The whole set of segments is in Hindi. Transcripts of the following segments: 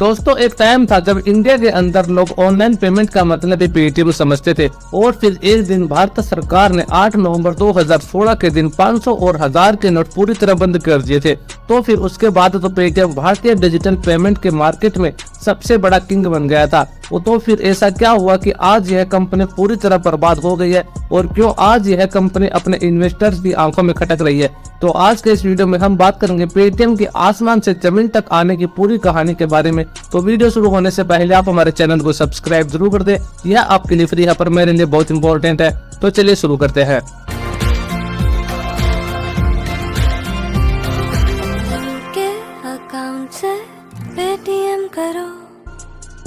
दोस्तों एक टाइम था जब इंडिया के अंदर लोग ऑनलाइन पेमेंट का मतलब ही पेटीएम समझते थे और फिर एक दिन भारत सरकार ने 8 नवंबर 2016 के दिन 500 और 1000 के नोट पूरी तरह बंद कर दिए थे। तो फिर उसके बाद तो पेटीएम भारतीय डिजिटल पेमेंट के मार्केट में सबसे बड़ा किंग बन गया था। तो फिर ऐसा क्या हुआ कि आज यह कंपनी पूरी तरह बर्बाद हो गई है और क्यों आज यह कंपनी अपने इन्वेस्टर्स की आंखों में खटक रही है। तो आज के इस वीडियो में हम बात करेंगे पेटीएम की आसमान से जमीन तक आने की पूरी कहानी के बारे में। तो वीडियो शुरू होने से पहले आप हमारे चैनल को सब्सक्राइब जरूर कर दें, यह आपके लिए फ्री है पर मेरे लिए बहुत इंपॉर्टेंट है। तो चलिए शुरू करते हैं।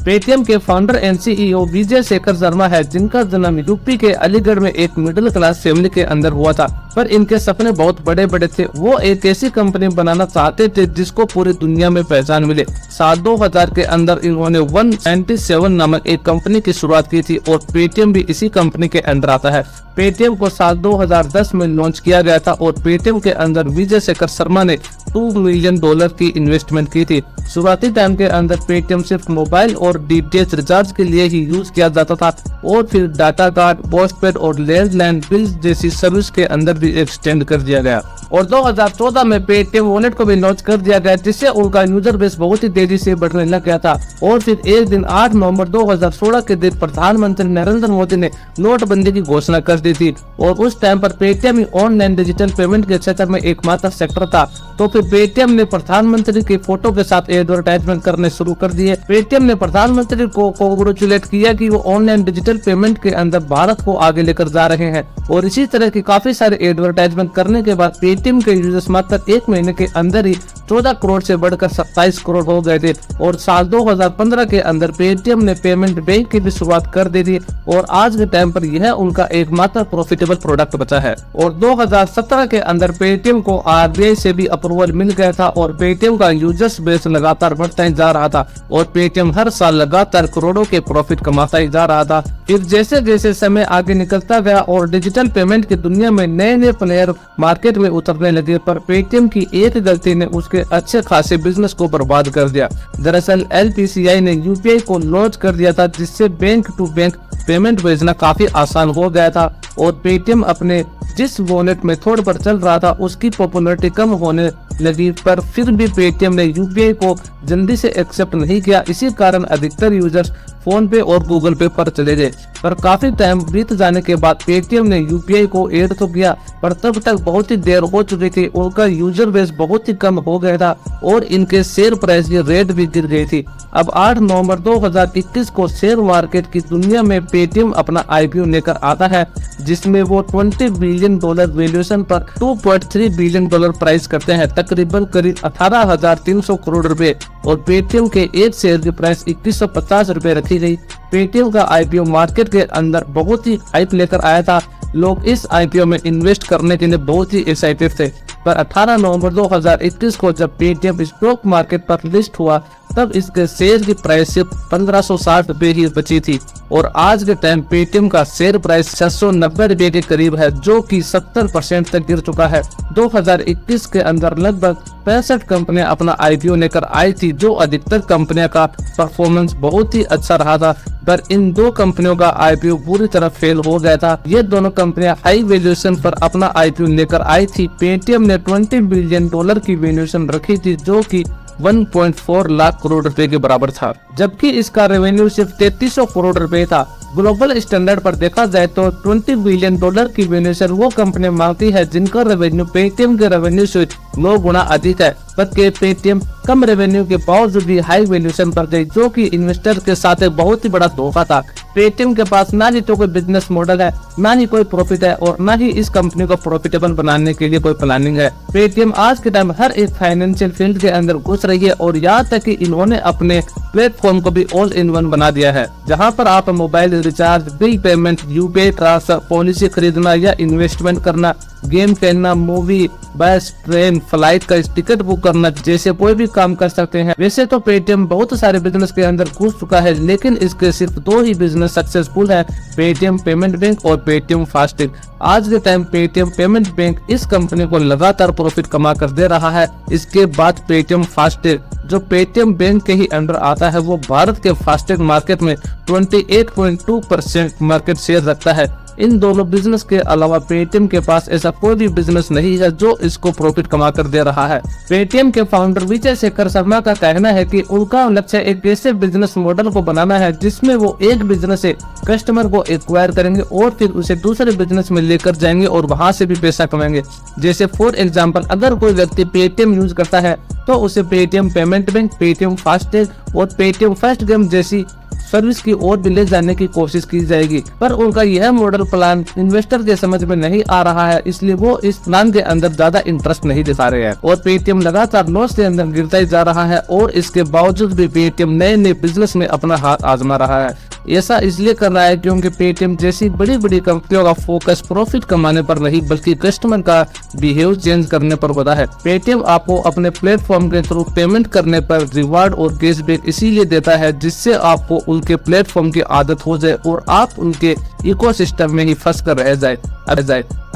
पेटीएम के founder and CEO Vijay Shekhar Sharma है, जिनका जन्म यूपी के अलीगढ़ में एक मिडिल क्लास फैमिली के अंदर हुआ था, पर इनके सपने बहुत बड़े बड़े थे। वो एक ऐसी कंपनी बनाना चाहते थे जिसको पूरी दुनिया में पहचान मिले। साल 2000 के अंदर इन्होंने 197 नामक एक कंपनी की शुरुआत की थी और पेटीएम भी इसी कंपनी के अंदर आता है। पेटीएम को साल 2010 में लॉन्च किया गया था और पेटीएम के अंदर विजय शेखर शर्मा ने $2 मिलियन की इन्वेस्टमेंट की थी। शुरुआती टाइम के अंदर पेटीएम सिर्फ मोबाइल और डीटीएच रिचार्ज के लिए ही यूज किया जाता था और फिर डाटा कार्ड, पोस्टपेड और लैंडलाइन बिल जैसी सर्विस के अंदर भी एक्सटेंड कर दिया गया और 2014 में पेटीएम वॉलेट को भी लॉन्च कर दिया गया, जिससे उनका यूजर बेस बहुत ही तेजी से बढ़ने लग गया था। और फिर एक दिन 8 नवंबर 2016 के दिन प्रधानमंत्री नरेंद्र मोदी ने नोटबंदी की घोषणा कर दी थी और उस टाइम पर पेटीएम ही ऑनलाइन डिजिटल पेमेंट के क्षेत्र में एकमात्र सेक्टर था। तो फिर पेटीएम ने प्रधानमंत्री की फोटो के साथ एडवर्टाइजमेंट करने शुरू कर दिए। पेटीएम ने प्रधानमंत्री को कांग्रेचुलेट किया कि वो ऑनलाइन डिजिटल पेमेंट के अंदर भारत को आगे लेकर जा रहे हैं और इसी तरह की काफी सारे एडवर्टाइजमेंट करने के बाद पेटीएम के यूजर्स मात्र 1 महीने के अंदर ही 14 करोड़ से बढ़कर 27 करोड़ हो गए थे और साल 2015 के अंदर पेटीएम ने पेमेंट बैंक की भी शुरुआत कर दी थी और आज के टाइम पर यह उनका एकमात्र प्रॉफिटेबल प्रोडक्ट बचा है। और 2017 के अंदर पेटीएम को आरबीआई से भी अप्रूवल मिल गया था और पेटीएम का यूजर्स बेस लगातार बढ़ता ही जा रहा था और पेटीएम हर साल लगातार करोड़ों के प्रॉफिट कमाता ही जा रहा था। फिर जैसे जैसे समय आगे निकलता गया और डिजिटल पेमेंट की दुनिया में नए नए प्लेयर मार्केट में उतरने लगे, पर पेटीएम की एक गलती ने उसके अच्छे खासे बिजनेस को बर्बाद कर दिया। दरअसल एलपीसीआई ने यूपीआई को लॉन्च कर दिया था, जिससे बैंक टू बैंक पेमेंट भेजना काफी आसान हो गया था और पेटीएम अपने जिस वॉलेट मेथड पर चल रहा था उसकी पॉपुलैरिटी कम होने लगी, पर फिर भी पेटीएम ने यूपीआई को जल्दी से एक्सेप्ट नहीं किया। इसी कारण अधिकतर यूजर्स फोन पे और गूगल पे पर चले गए। पर काफी टाइम बीत जाने के बाद पेटीएम ने यूपीआई को ऐड तो किया, पर तब तक बहुत ही देर हो चुकी थी। उनका यूजर बेस बहुत ही कम हो गया था और इनके शेयर प्राइस की रेट भी गिर गई थी। अब 8 नवंबर 2021 को शेयर मार्केट की दुनिया में पेटीएम अपना आईपीओ लेकर आता है, जिसमें वो $20 बिलियन वैल्यूएशन पर $2.3 बिलियन प्राइस करते हैं, तकरीबन करीब 18,300 करोड़ रुपए और पेटीएम के एक शेयर की प्राइस 2150 रुपए रखी गई। पेटीएम का आईपीओ मार्केट के अंदर बहुत ही हाइप लेकर आया था। लोग इस आईपीओ में इन्वेस्ट करने के लिए बहुत ही एक्साइटेड थे, पर 18 नवंबर 2021 को जब पेटीएम स्टॉक मार्केट पर लिस्ट हुआ तब इसके शेयर की प्राइस सिर्फ 1560 रुपए ही बची थी और आज के टाइम पेटीएम का शेयर प्राइस 690 रुपए के करीब है, जो कि 70% तक गिर चुका है। 2021 के अंदर लगभग 65 कंपनियां अपना आईपीओ लेकर आई थी, जो अधिकतर कंपनियों का परफॉर्मेंस बहुत ही अच्छा रहा था, पर इन दो कंपनियों का आईपीओ पूरी तरह फेल हो गया था। ये दोनों कंपनियां हाई वैल्यूएशन पर अपना आईपीओ लेकर आई थी। पेटीएम ने $20 बिलियन की वैल्यूएशन रखी थी, जो कि 1.4 लाख करोड़ रुपए के बराबर था, जबकि इसका रेवेन्यू सिर्फ 3300 करोड़ रुपए था। ग्लोबल स्टैंडर्ड पर देखा जाए तो $20 बिलियन की वैल्यूएशन वो कंपनी मांगती है जिनका रेवेन्यू पेटीएम के रेवेन्यू से 9 गुना अधिक है, बल्कि पेटीएम कम रेवेन्यू के बावजूद भी हाई वैल्यूएशन पर गई, जो कि इन्वेस्टर के साथ एक बहुत ही बड़ा धोखा था। पेटीएम के पास ना ही तो कोई बिजनेस मॉडल है, ना ही कोई प्रॉफिट है और ना ही इस कंपनी को प्रॉफिटेबल बनाने के लिए कोई प्लानिंग है। पेटीएम आज के टाइम हर एक फाइनेंशियल फील्ड के अंदर घुस रही है और यहाँ तक कि इन्होंने अपने प्लेटफॉर्म को भी ऑल इन वन बना दिया है, जहाँ पर आप mobile recharge, bill payment, UPI transfer, policy खरीदना या इन्वेस्टमेंट करना गेम खेलना, मूवी, बस, ट्रेन, फ्लाइट का टिकट बुक करना जैसे कोई भी काम कर सकते हैं। वैसे तो पेटीएम बहुत सारे बिजनेस के अंदर घुस चुका है, लेकिन इसके सिर्फ 2 ही बिजनेस सक्सेसफुल है, पेटीएम पेमेंट बैंक और पेटीएम फास्टैग। आज के टाइम पेटीएम पेमेंट बैंक इस कंपनी को लगातार प्रॉफिट कमा कर दे रहा है। इसके बाद पेटीएम फास्टैग जो पेटीएम बैंक के ही अंडर आता है, वो भारत के फास्टैग मार्केट में 28.2% मार्केट शेयर रखता है। इन दोनों बिजनेस के अलावा पेटीएम के पास ऐसा कोई भी बिजनेस नहीं है जो इसको प्रॉफिट कमा कर दे रहा है। पेटीएम के फाउंडर विजय शेखर शर्मा का कहना है कि उनका लक्ष्य एक ऐसे बिजनेस मॉडल को बनाना है जिसमें वो एक बिजनेस से कस्टमर को एक्वायर करेंगे और फिर उसे दूसरे बिजनेस में लेकर जाएंगे और वहां से भी पैसा कमाएंगे। जैसे फॉर एग्जाम्पल, अगर कोई व्यक्ति पेटीएम यूज करता है तो उसे Paytm payment bank, Paytm FASTag और पेटीएम फर्स्ट गेम जैसी सर्विस की ओर भी ले जाने की कोशिश की जाएगी। पर उनका यह मॉडल प्लान इन्वेस्टर के समझ में नहीं आ रहा है, इसलिए वो इस प्लान के अंदर ज्यादा इंटरेस्ट नहीं दिखा रहे हैं और पेटीएम लगातार लॉस के अंदर गिरता ही जा रहा है और इसके बावजूद भी पेटीएम नए नए बिजनेस में अपना हाथ आजमा रहा है। ऐसा इसलिए कर रहा है क्योंकि पेटीएम जैसी बड़ी बड़ी कंपनियों का फोकस प्रॉफिट कमाने पर नहीं बल्कि कस्टमर का बिहेव चेंज करने पर होता है। पेटीएम आपको अपने प्लेटफॉर्म के थ्रू पेमेंट करने पर रिवार्ड और कैशबैक इसीलिए देता है जिससे आपको उनके प्लेटफॉर्म की आदत हो जाए और आप उनके इकोसिस्टम में ही फंस कर रह जाए।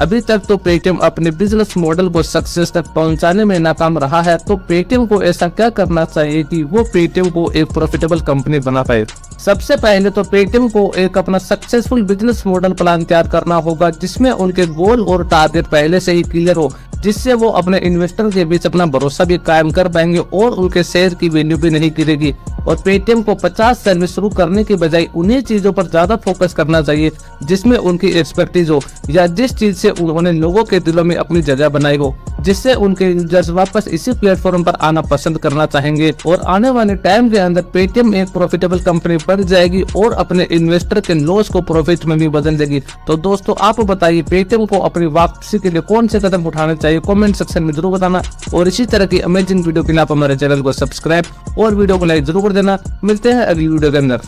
अभी तक तो पेटीएम अपने बिजनेस मॉडल को सक्सेस तक पहुंचाने में नाकाम रहा है, तो पेटीएम को ऐसा क्या करना चाहिए कि वो पेटीएम को एक प्रॉफिटेबल कंपनी बना पाए। सबसे पहले तो पेटीएम को एक अपना सक्सेसफुल बिजनेस मॉडल प्लान तैयार करना होगा जिसमें उनके गोल और टारगेट पहले से ही क्लियर हो, जिससे वो अपने इन्वेस्टर के बीच अपना भरोसा भी कायम कर पाएंगे और उनके शेयर की वैल्यू भी नहीं गिरेगी। और पेटीएम को 50 सर्विस शुरू करने की बजाय उन्हीं चीजों पर ज्यादा फोकस करना चाहिए जिसमें उनकी एक्सपर्टीज हो या जिस चीज से उन्होंने लोगों के दिलों में अपनी जगह बनाई हो, जिससे उनके यूजर्स वापस इसी प्लेटफॉर्म पर आना पसंद करना चाहेंगे। और आने वाले टाइम के अंदर पेटीएम एक प्रॉफिटेबल कंपनी बन जाएगी और अपने इन्वेस्टर के लॉस को प्रॉफिट में भी बदल देगी। तो दोस्तों, आप बताइए पेटीएम को अपनी वापसी के लिए कौन से कदम उठाने चाहिए, कमेंट सेक्शन में जरूर बताना। और इसी तरह की अमेजिंग वीडियो के लिए आप हमारे चैनल को सब्सक्राइब और वीडियो को लाइक जरूर कर देना। मिलते हैं अगली वीडियो के अंदर।